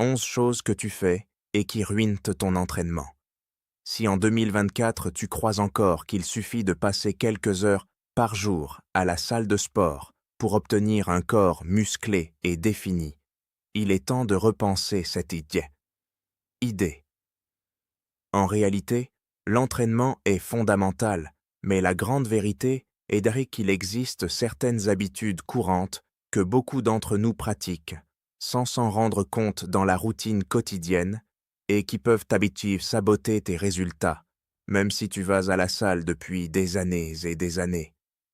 11 choses que tu fais et qui ruinent ton entraînement. Si en 2024 tu crois encore qu'il suffit de passer quelques heures par jour à la salle de sport pour obtenir un corps musclé et défini, il est temps de repenser cette idée. En réalité, l'entraînement est fondamental, mais la grande vérité est qu'il existe certaines habitudes courantes que beaucoup d'entre nous pratiquent, sans s'en rendre compte dans la routine quotidienne, et qui peuvent t'habituer saboter tes résultats, même si tu vas à la salle depuis des années et des années.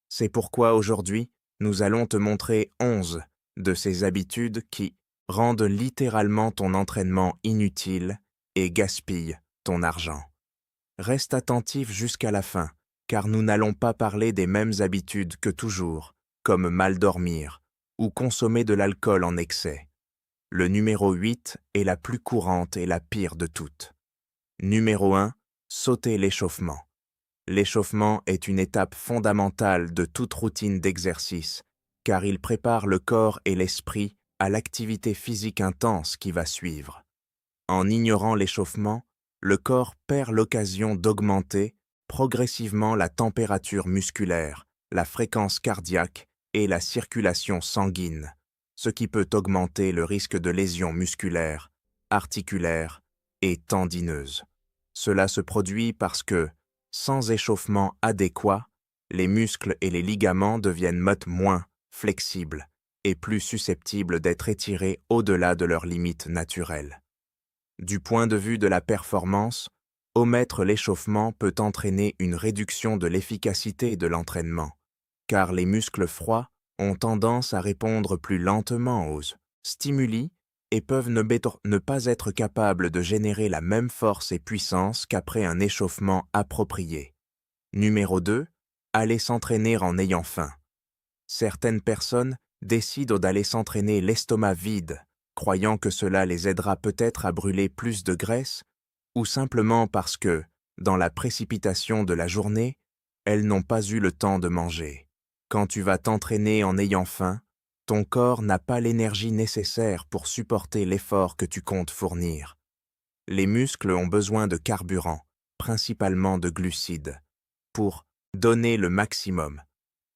C'est pourquoi aujourd'hui, nous allons te montrer 11 de ces habitudes qui rendent littéralement ton entraînement inutile et gaspillent ton argent. Reste attentif jusqu'à la fin, car nous n'allons pas parler des mêmes habitudes que toujours, comme mal dormir ou consommer de l'alcool en excès. Le numéro 8 est la plus courante et la pire de toutes. Numéro 1, sauter l'échauffement. L'échauffement est une étape fondamentale de toute routine d'exercice, car il prépare le corps et l'esprit à l'activité physique intense qui va suivre. En ignorant l'échauffement, le corps perd l'occasion d'augmenter progressivement la température musculaire, la fréquence cardiaque et la circulation sanguine, ce qui peut augmenter le risque de lésions musculaires, articulaires et tendineuses. Cela se produit parce que, sans échauffement adéquat, les muscles et les ligaments deviennent moins flexibles et plus susceptibles d'être étirés au-delà de leurs limites naturelles. Du point de vue de la performance, omettre l'échauffement peut entraîner une réduction de l'efficacité de l'entraînement, car les muscles froids ont tendance à répondre plus lentement aux stimuli et peuvent ne pas être capables de générer la même force et puissance qu'après un échauffement approprié. Numéro 2, aller s'entraîner en ayant faim. Certaines personnes décident d'aller s'entraîner l'estomac vide, croyant que cela les aidera peut-être à brûler plus de graisse, ou simplement parce que, dans la précipitation de la journée, elles n'ont pas eu le temps de manger. Quand tu vas t'entraîner en ayant faim, ton corps n'a pas l'énergie nécessaire pour supporter l'effort que tu comptes fournir. Les muscles ont besoin de carburant, principalement de glucides, pour donner le maximum.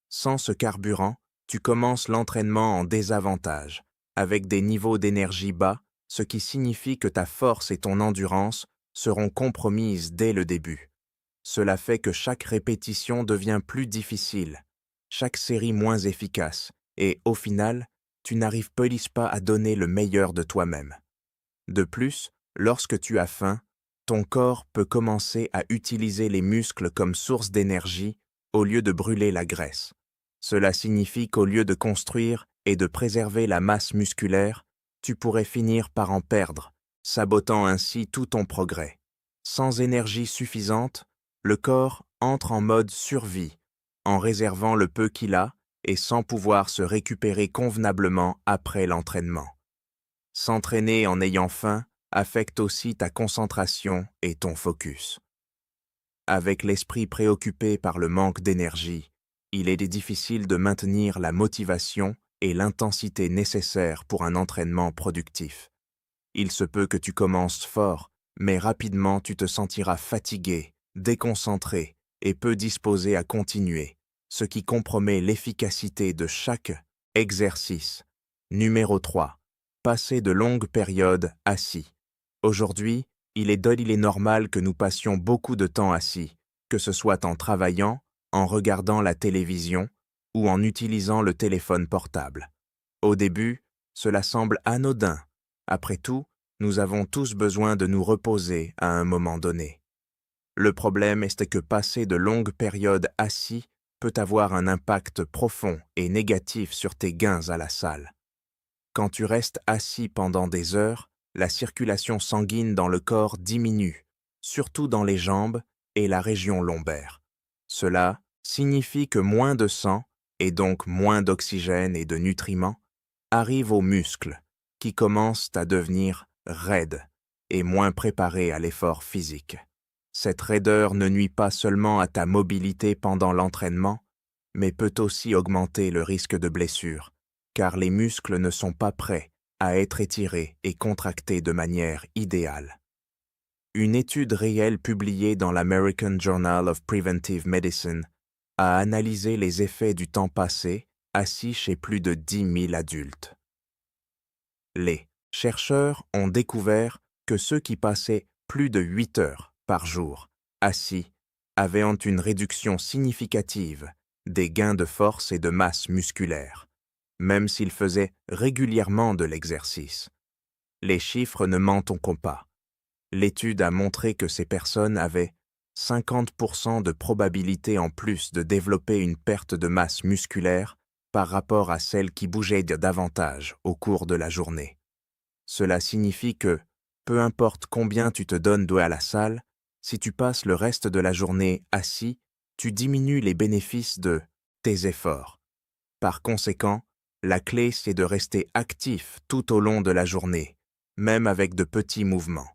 Sans ce carburant, tu commences l'entraînement en désavantage, avec des niveaux d'énergie bas, ce qui signifie que ta force et ton endurance seront compromises dès le début. Cela fait que chaque répétition devient plus difficile, chaque série moins efficace, et au final, tu n'arrives pas à donner le meilleur de toi-même. De plus, lorsque tu as faim, ton corps peut commencer à utiliser les muscles comme source d'énergie au lieu de brûler la graisse. Cela signifie qu'au lieu de construire et de préserver la masse musculaire, tu pourrais finir par en perdre, sabotant ainsi tout ton progrès. Sans énergie suffisante, le corps entre en mode survie, en réservant le peu qu'il a et sans pouvoir se récupérer convenablement après l'entraînement. S'entraîner en ayant faim affecte aussi ta concentration et ton focus. Avec l'esprit préoccupé par le manque d'énergie, il est difficile de maintenir la motivation et l'intensité nécessaires pour un entraînement productif. Il se peut que tu commences fort, mais rapidement tu te sentiras fatigué, déconcentré et peu disposé à continuer, ce qui compromet l'efficacité de chaque exercice. Numéro 3. Passer de longues périodes assis. Aujourd'hui, il est normal que nous passions beaucoup de temps assis, que ce soit en travaillant, en regardant la télévision ou en utilisant le téléphone portable. Au début, cela semble anodin. Après tout, nous avons tous besoin de nous reposer à un moment donné. Le problème est que passer de longues périodes assis peut avoir un impact profond et négatif sur tes gains à la salle. Quand tu restes assis pendant des heures, la circulation sanguine dans le corps diminue, surtout dans les jambes et la région lombaire. Cela signifie que moins de sang, et donc moins d'oxygène et de nutriments, arrivent aux muscles, qui commencent à devenir raides et moins préparés à l'effort physique. Cette raideur ne nuit pas seulement à ta mobilité pendant l'entraînement, mais peut aussi augmenter le risque de blessure, car les muscles ne sont pas prêts à être étirés et contractés de manière idéale. Une étude réelle publiée dans l'American Journal of Preventive Medicine a analysé les effets du temps passé assis chez plus de 10 000 adultes. Les chercheurs ont découvert que ceux qui passaient plus de 8 heures par jour assis avaient une réduction significative des gains de force et de masse musculaire, même s'ils faisaient régulièrement de l'exercice. Les chiffres ne mentent pas. L'étude a montré que ces personnes avaient 50% de probabilité en plus de développer une perte de masse musculaire par rapport à celles qui bougeaient davantage au cours de la journée. Cela signifie que, peu importe combien tu te donnes à la salle, si tu passes le reste de la journée assis, tu diminues les bénéfices de tes efforts. Par conséquent, la clé c'est de rester actif tout au long de la journée, même avec de petits mouvements.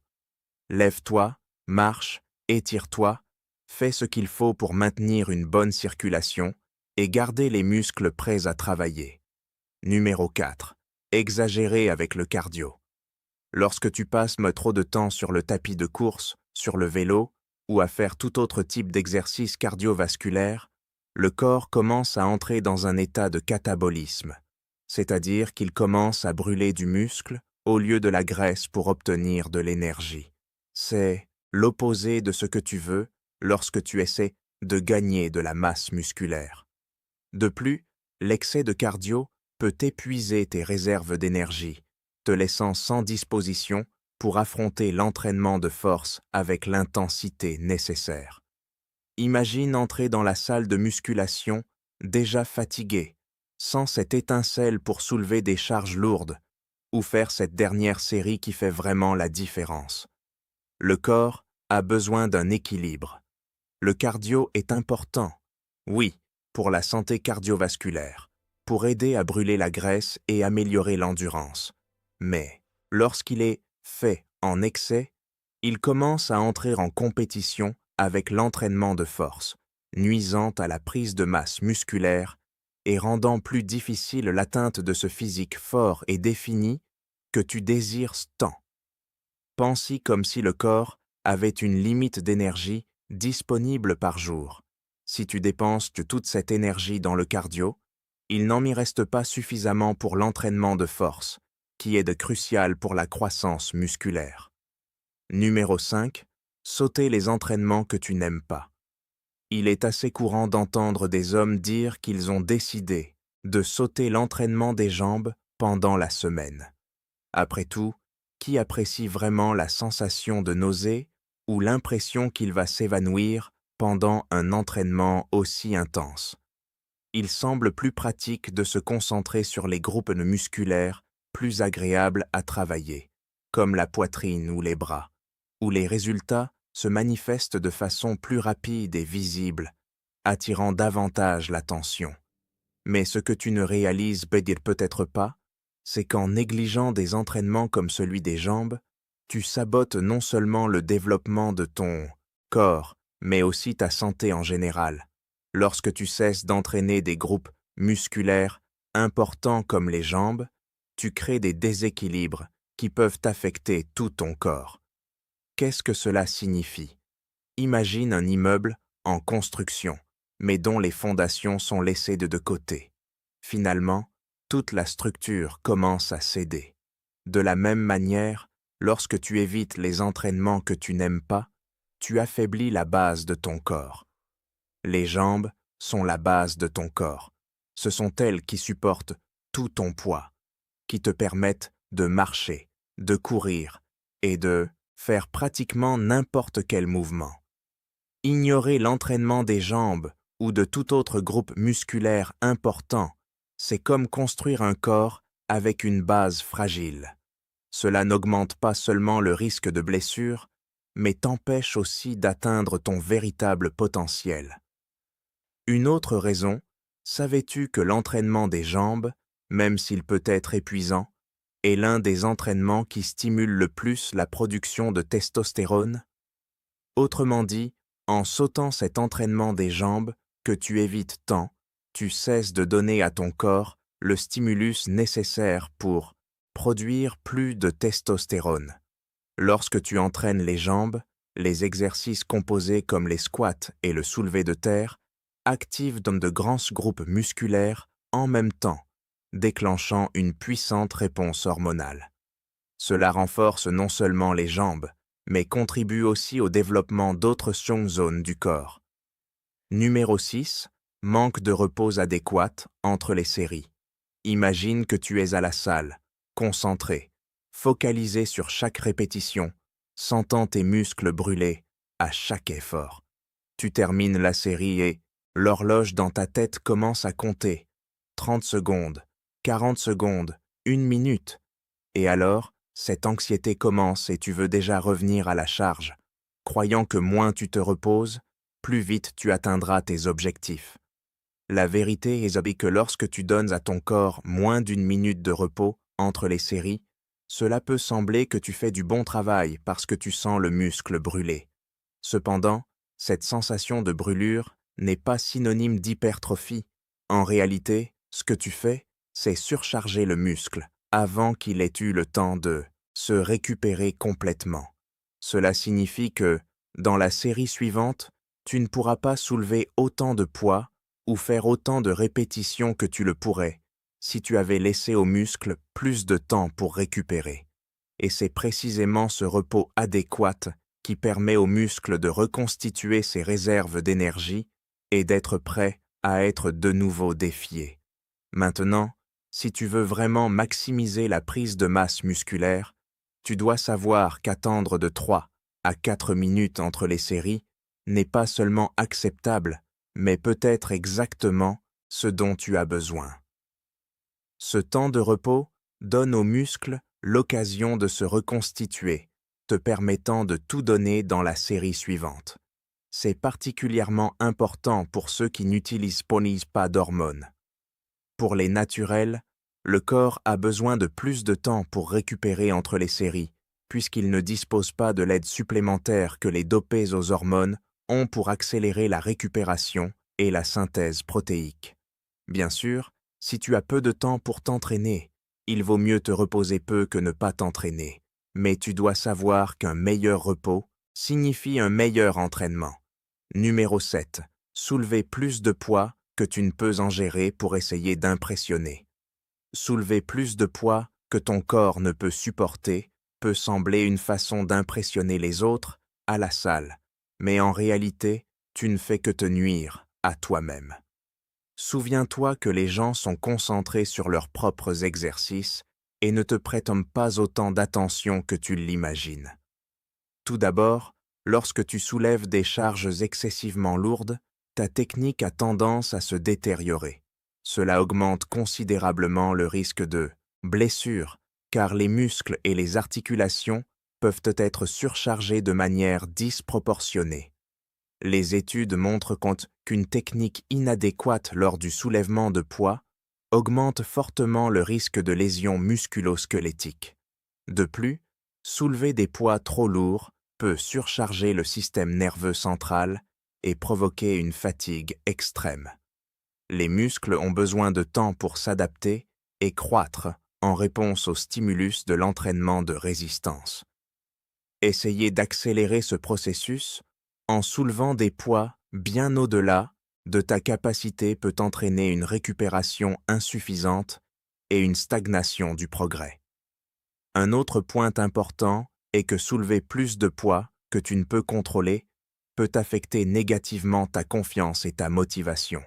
Lève-toi, marche, étire-toi, fais ce qu'il faut pour maintenir une bonne circulation et garder les muscles prêts à travailler. Numéro 4. Exagérer avec le cardio. Lorsque tu passes trop de temps sur le tapis de course, sur le vélo ou à faire tout autre type d'exercice cardiovasculaire, le corps commence à entrer dans un état de catabolisme, c'est-à-dire qu'il commence à brûler du muscle au lieu de la graisse pour obtenir de l'énergie. C'est l'opposé de ce que tu veux lorsque tu essaies de gagner de la masse musculaire. De plus, l'excès de cardio peut épuiser tes réserves d'énergie, te laissant sans disposition pour affronter l'entraînement de force avec l'intensité nécessaire. Imagine entrer dans la salle de musculation déjà fatigué, sans cette étincelle pour soulever des charges lourdes ou faire cette dernière série qui fait vraiment la différence. Le corps a besoin d'un équilibre. Le cardio est important, oui, pour la santé cardiovasculaire, pour aider à brûler la graisse et améliorer l'endurance. Mais lorsqu'il est fait en excès, il commence à entrer en compétition avec l'entraînement de force, nuisant à la prise de masse musculaire et rendant plus difficile l'atteinte de ce physique fort et défini que tu désires tant. Pense-y comme si le corps avait une limite d'énergie disponible par jour. Si tu dépenses toute cette énergie dans le cardio, il n'en y reste pas suffisamment pour l'entraînement de force, qui est crucial pour la croissance musculaire. Numéro 5. Sauter les entraînements que tu n'aimes pas. Il est assez courant d'entendre des hommes dire qu'ils ont décidé de sauter l'entraînement des jambes pendant la semaine. Après tout, qui apprécie vraiment la sensation de nausée ou l'impression qu'il va s'évanouir pendant un entraînement aussi intense? Il semble plus pratique de se concentrer sur les groupes musculaires plus agréables à travailler, comme la poitrine ou les bras, où les résultats se manifestent de façon plus rapide et visible, attirant davantage l'attention. Mais ce que tu ne réalises peut-être pas, c'est qu'en négligeant des entraînements comme celui des jambes, tu sabotes non seulement le développement de ton corps, mais aussi ta santé en général. Lorsque tu cesses d'entraîner des groupes musculaires importants comme les jambes, tu crées des déséquilibres qui peuvent affecter tout ton corps. Qu'est-ce que cela signifie? Imagine un immeuble en construction, mais dont les fondations sont laissées de côté. Finalement, toute la structure commence à céder. De la même manière, lorsque tu évites les entraînements que tu n'aimes pas, tu affaiblis la base de ton corps. Les jambes sont la base de ton corps. Ce sont elles qui supportent tout ton poids, qui te permettent de marcher, de courir et de faire pratiquement n'importe quel mouvement. Ignorer l'entraînement des jambes ou de tout autre groupe musculaire important, c'est comme construire un corps avec une base fragile. Cela n'augmente pas seulement le risque de blessure, mais t'empêche aussi d'atteindre ton véritable potentiel. Une autre raison, savais-tu que l'entraînement des jambes, même s'il peut être épuisant, est l'un des entraînements qui stimule le plus la production de testostérone? Autrement dit, en sautant cet entraînement des jambes que tu évites tant, tu cesses de donner à ton corps le stimulus nécessaire pour produire plus de testostérone. Lorsque tu entraînes les jambes, les exercices composés comme les squats et le soulevé de terre activent dans de grands groupes musculaires en même temps, déclenchant une puissante réponse hormonale. Cela renforce non seulement les jambes, mais contribue aussi au développement d'autres zones du corps. Numéro 6. Manque de repos adéquat entre les séries. Imagine que tu es à la salle, concentré, focalisé sur chaque répétition, sentant tes muscles brûler à chaque effort. Tu termines la série et l'horloge dans ta tête commence à compter. 30 secondes, 40 secondes, 1 minute. Et alors, cette anxiété commence et tu veux déjà revenir à la charge, croyant que moins tu te reposes, plus vite tu atteindras tes objectifs. La vérité est que lorsque tu donnes à ton corps moins d'1 minute de repos entre les séries, cela peut sembler que tu fais du bon travail parce que tu sens le muscle brûler. Cependant, cette sensation de brûlure n'est pas synonyme d'hypertrophie. En réalité, ce que tu fais, c'est surcharger le muscle avant qu'il ait eu le temps de se récupérer complètement. Cela signifie que, dans la série suivante, tu ne pourras pas soulever autant de poids ou faire autant de répétitions que tu le pourrais si tu avais laissé aux muscles plus de temps pour récupérer. Et c'est précisément ce repos adéquat qui permet aux muscles de reconstituer ses réserves d'énergie et d'être prêts à être de nouveau défiés. Maintenant, si tu veux vraiment maximiser la prise de masse musculaire, tu dois savoir qu'attendre de 3 à 4 minutes entre les séries n'est pas seulement acceptable, mais peut être exactement ce dont tu as besoin. Ce temps de repos donne aux muscles l'occasion de se reconstituer, te permettant de tout donner dans la série suivante. C'est particulièrement important pour ceux qui n'utilisent pas d'hormones. Pour les naturels, le corps a besoin de plus de temps pour récupérer entre les séries, puisqu'il ne dispose pas de l'aide supplémentaire que les dopés aux hormones ont pour accélérer la récupération et la synthèse protéique. Bien sûr, si tu as peu de temps pour t'entraîner, il vaut mieux te reposer peu que ne pas t'entraîner, mais tu dois savoir qu'un meilleur repos signifie un meilleur entraînement. Numéro 7. Soulever plus de poids que tu ne peux en gérer pour essayer d'impressionner. Soulever plus de poids que ton corps ne peut supporter peut sembler une façon d'impressionner les autres à la salle, mais en réalité, tu ne fais que te nuire à toi-même. Souviens-toi que les gens sont concentrés sur leurs propres exercices et ne te prêtent pas autant d'attention que tu l'imagines. Tout d'abord, lorsque tu soulèves des charges excessivement lourdes, ta technique a tendance à se détériorer. Cela augmente considérablement le risque de blessure, car les muscles et les articulations peuvent être surchargés de manière disproportionnée. Les études montrent qu'une technique inadéquate lors du soulèvement de poids augmente fortement le risque de lésions musculo-squelettiques. De plus, soulever des poids trop lourds peut surcharger le système nerveux central et provoquer une fatigue extrême. Les muscles ont besoin de temps pour s'adapter et croître en réponse au stimulus de l'entraînement de résistance. Essayez d'accélérer ce processus en soulevant des poids bien au-delà de ta capacité peut entraîner une récupération insuffisante et une stagnation du progrès. Un autre point important est que soulever plus de poids que tu ne peux contrôler peut affecter négativement ta confiance et ta motivation.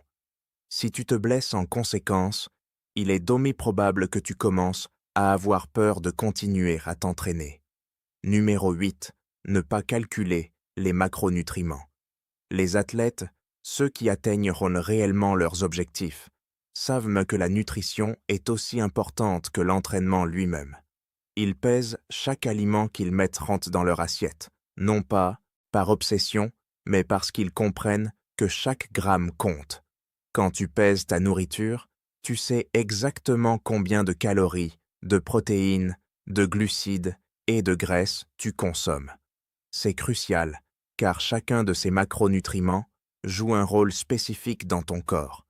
Si tu te blesses en conséquence, il est probable que tu commences à avoir peur de continuer à t'entraîner. Numéro 8. Ne pas calculer les macronutriments. Les athlètes, ceux qui atteignent réellement leurs objectifs, savent que la nutrition est aussi importante que l'entraînement lui-même. Ils pèsent chaque aliment qu'ils mettent dans leur assiette, non pas par obsession, mais parce qu'ils comprennent que chaque gramme compte. Quand tu pèses ta nourriture, tu sais exactement combien de calories, de protéines, de glucides et de graisses tu consommes. C'est crucial, car chacun de ces macronutriments joue un rôle spécifique dans ton corps.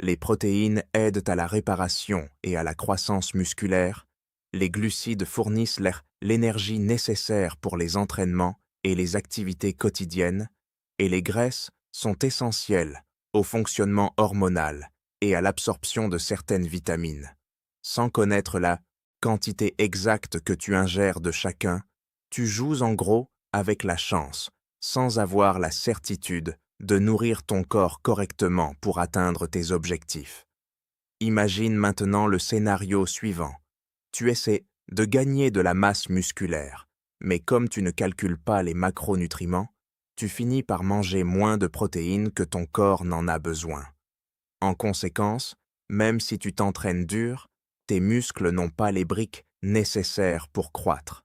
Les protéines aident à la réparation et à la croissance musculaire, Les glucides fournissent l'énergie nécessaire pour les entraînements et les activités quotidiennes, et les graisses sont essentielles au fonctionnement hormonal et à l'absorption de certaines vitamines. Sans connaître la quantité exacte que tu ingères de chacun, tu joues en gros avec la chance, sans avoir la certitude de nourrir ton corps correctement pour atteindre tes objectifs. Imagine maintenant le scénario suivant. Tu essaies de gagner de la masse musculaire, mais comme tu ne calcules pas les macronutriments, tu finis par manger moins de protéines que ton corps n'en a besoin. En conséquence, même si tu t'entraînes dur, tes muscles n'ont pas les briques nécessaires pour croître.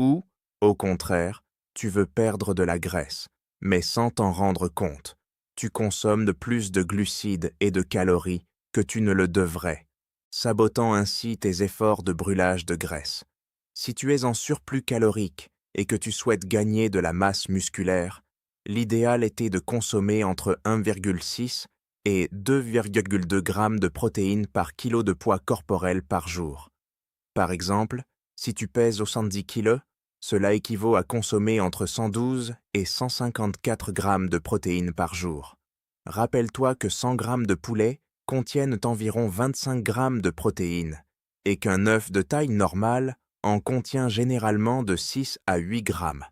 Ou, au contraire, tu veux perdre de la graisse, mais sans t'en rendre compte, tu consommes de plus de glucides et de calories que tu ne le devrais, sabotant ainsi tes efforts de brûlage de graisse. Si tu es en surplus calorique et que tu souhaites gagner de la masse musculaire, l'idéal était de consommer entre 1,6 et 2,2 grammes de protéines par kilo de poids corporel par jour. Par exemple, si tu pèses 70 kg, cela équivaut à consommer entre 112 et 154 grammes de protéines par jour. Rappelle-toi que 100 grammes de poulet contiennent environ 25 grammes de protéines et qu'un œuf de taille normale en contient généralement de 6 à 8 grammes.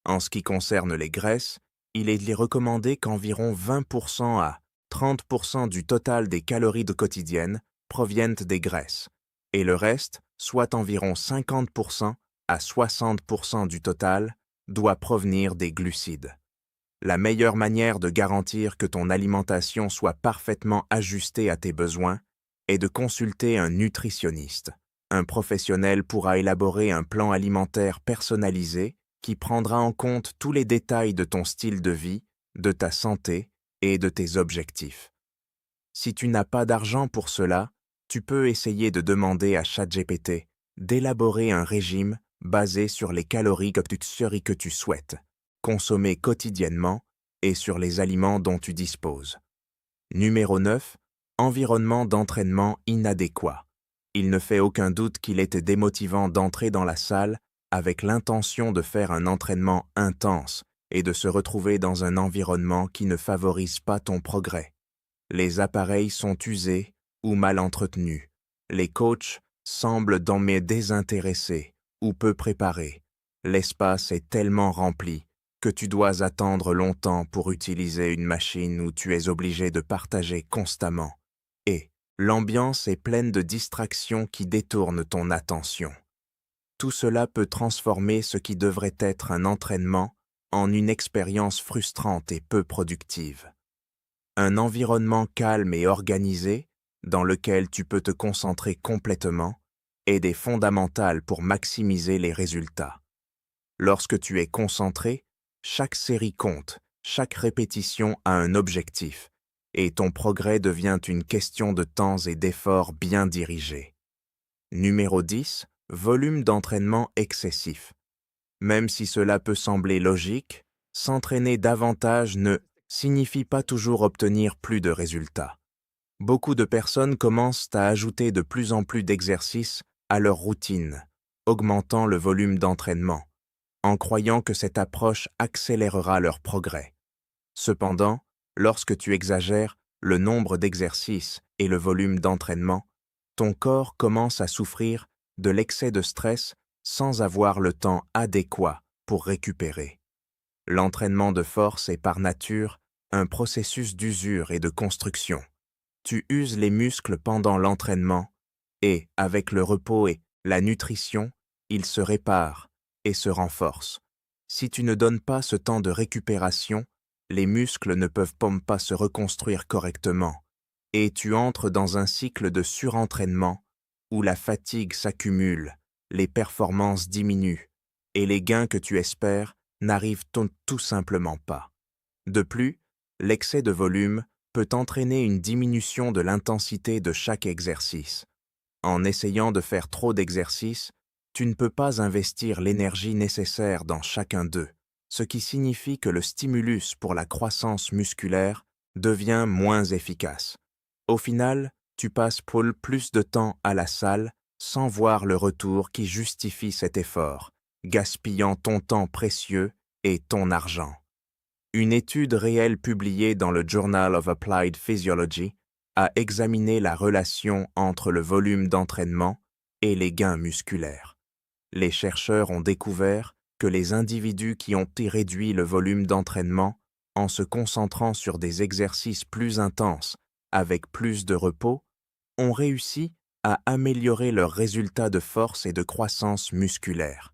En ce qui concerne les graisses, il est recommandé qu'environ 20% à 30% du total des calories quotidiennes proviennent des graisses, et le reste, soit environ 50% à 60% du total, doit provenir des glucides. La meilleure manière de garantir que ton alimentation soit parfaitement ajustée à tes besoins est de consulter un nutritionniste. Un professionnel pourra élaborer un plan alimentaire personnalisé qui prendra en compte tous les détails de ton style de vie, de ta santé et de tes objectifs. Si tu n'as pas d'argent pour cela, tu peux essayer de demander à ChatGPT d'élaborer un régime basé sur les calories que tu souhaites consommer quotidiennement et sur les aliments dont tu disposes. Numéro 9. Environnement d'entraînement inadéquat. Il ne fait aucun doute qu'il était démotivant d'entrer dans la salle avec l'intention de faire un entraînement intense et de se retrouver dans un environnement qui ne favorise pas ton progrès. Les appareils sont usés ou mal entretenus. Les coachs semblent désintéressés ou peu préparés. L'espace est tellement rempli que tu dois attendre longtemps pour utiliser une machine où tu es obligé de partager constamment. Et l'ambiance est pleine de distractions qui détournent ton attention. Tout cela peut transformer ce qui devrait être un entraînement en une expérience frustrante et peu productive. Un environnement calme et organisé, dans lequel tu peux te concentrer complètement, est fondamental pour maximiser les résultats. Lorsque tu es concentré, chaque série compte, chaque répétition a un objectif, et ton progrès devient une question de temps et d'efforts bien dirigés. Numéro 10. Volume d'entraînement excessif. Même si cela peut sembler logique, s'entraîner davantage ne signifie pas toujours obtenir plus de résultats. Beaucoup de personnes commencent à ajouter de plus en plus d'exercices à leur routine, augmentant le volume d'entraînement, en croyant que cette approche accélérera leur progrès. Cependant, lorsque tu exagères le nombre d'exercices et le volume d'entraînement, ton corps commence à souffrir de l'excès de stress sans avoir le temps adéquat pour récupérer. L'entraînement de force est par nature un processus d'usure et de construction. Tu uses les muscles pendant l'entraînement et, avec le repos et la nutrition, ils se réparent et se renforcent. Si tu ne donnes pas ce temps de récupération, les muscles ne peuvent pas se reconstruire correctement et tu entres dans un cycle de surentraînement où la fatigue s'accumule, les performances diminuent et les gains que tu espères n'arrivent tout simplement pas. De plus, l'excès de volume peut entraîner une diminution de l'intensité de chaque exercice. En essayant de faire trop d'exercices, tu ne peux pas investir l'énergie nécessaire dans chacun d'eux, ce qui signifie que le stimulus pour la croissance musculaire devient moins efficace. Au final, tu passes plus de temps à la salle sans voir le retour qui justifie cet effort, gaspillant ton temps précieux et ton argent. Une étude réelle publiée dans le Journal of Applied Physiology a examiné la relation entre le volume d'entraînement et les gains musculaires. Les chercheurs ont découvert que les individus qui ont réduit le volume d'entraînement en se concentrant sur des exercices plus intenses avec plus de repos ont réussi à améliorer leurs résultats de force et de croissance musculaire.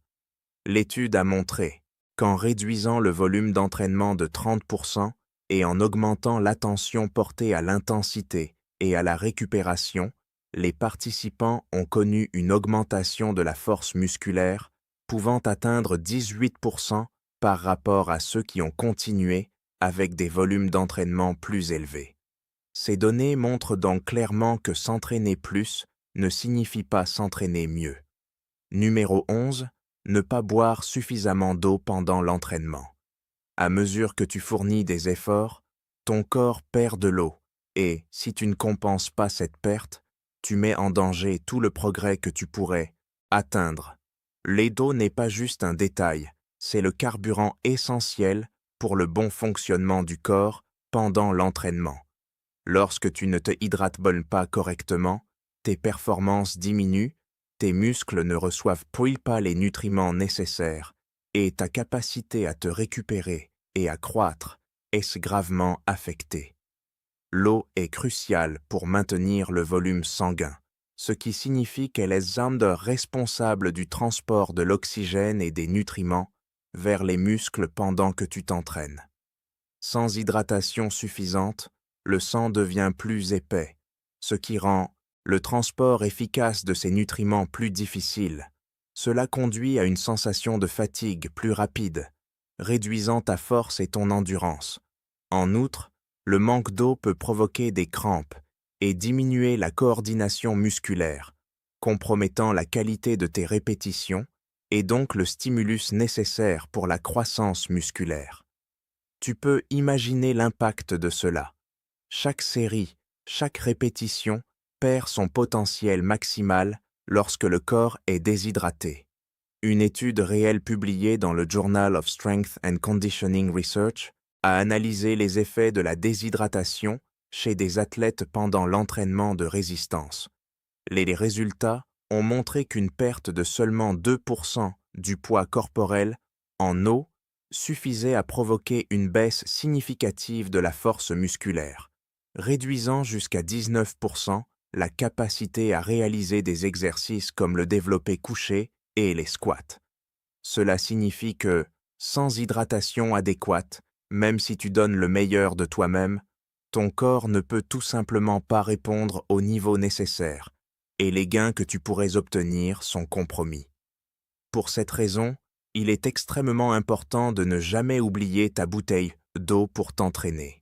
L'étude a montré qu'en réduisant le volume d'entraînement de 30% et en augmentant l'attention portée à l'intensité et à la récupération, les participants ont connu une augmentation de la force musculaire pouvant atteindre 18% par rapport à ceux qui ont continué avec des volumes d'entraînement plus élevés. Ces données montrent donc clairement que s'entraîner plus ne signifie pas s'entraîner mieux. Numéro 11. Ne pas boire suffisamment d'eau pendant l'entraînement. À mesure que tu fournis des efforts, ton corps perd de l'eau et, si tu ne compenses pas cette perte, tu mets en danger tout le progrès que tu pourrais atteindre. L'eau n'est pas juste un détail, c'est le carburant essentiel pour le bon fonctionnement du corps pendant l'entraînement. Lorsque tu ne te hydrates pas correctement, tes performances diminuent, tes muscles ne reçoivent pas les nutriments nécessaires et ta capacité à te récupérer et à croître est gravement affectée. L'eau est cruciale pour maintenir le volume sanguin, ce qui signifie qu'elle est responsable du transport de l'oxygène et des nutriments vers les muscles pendant que tu t'entraînes. Sans hydratation suffisante, le sang devient plus épais, ce qui rend le transport efficace de ces nutriments plus difficile. Cela conduit à une sensation de fatigue plus rapide, réduisant ta force et ton endurance. En outre, le manque d'eau peut provoquer des crampes et diminuer la coordination musculaire, compromettant la qualité de tes répétitions et donc le stimulus nécessaire pour la croissance musculaire. Tu peux imaginer l'impact de cela. Chaque série, chaque répétition perd son potentiel maximal lorsque le corps est déshydraté. Une étude réelle publiée dans le Journal of Strength and Conditioning Research a analysé les effets de la déshydratation chez des athlètes pendant l'entraînement de résistance. Les résultats ont montré qu'une perte de seulement 2% du poids corporel en eau suffisait à provoquer une baisse significative de la force musculaire, réduisant jusqu'à 19% la capacité à réaliser des exercices comme le développé couché et les squats. Cela signifie que, sans hydratation adéquate, même si tu donnes le meilleur de toi-même, ton corps ne peut tout simplement pas répondre au niveau nécessaire, et les gains que tu pourrais obtenir sont compromis. Pour cette raison, il est extrêmement important de ne jamais oublier ta bouteille d'eau pour t'entraîner.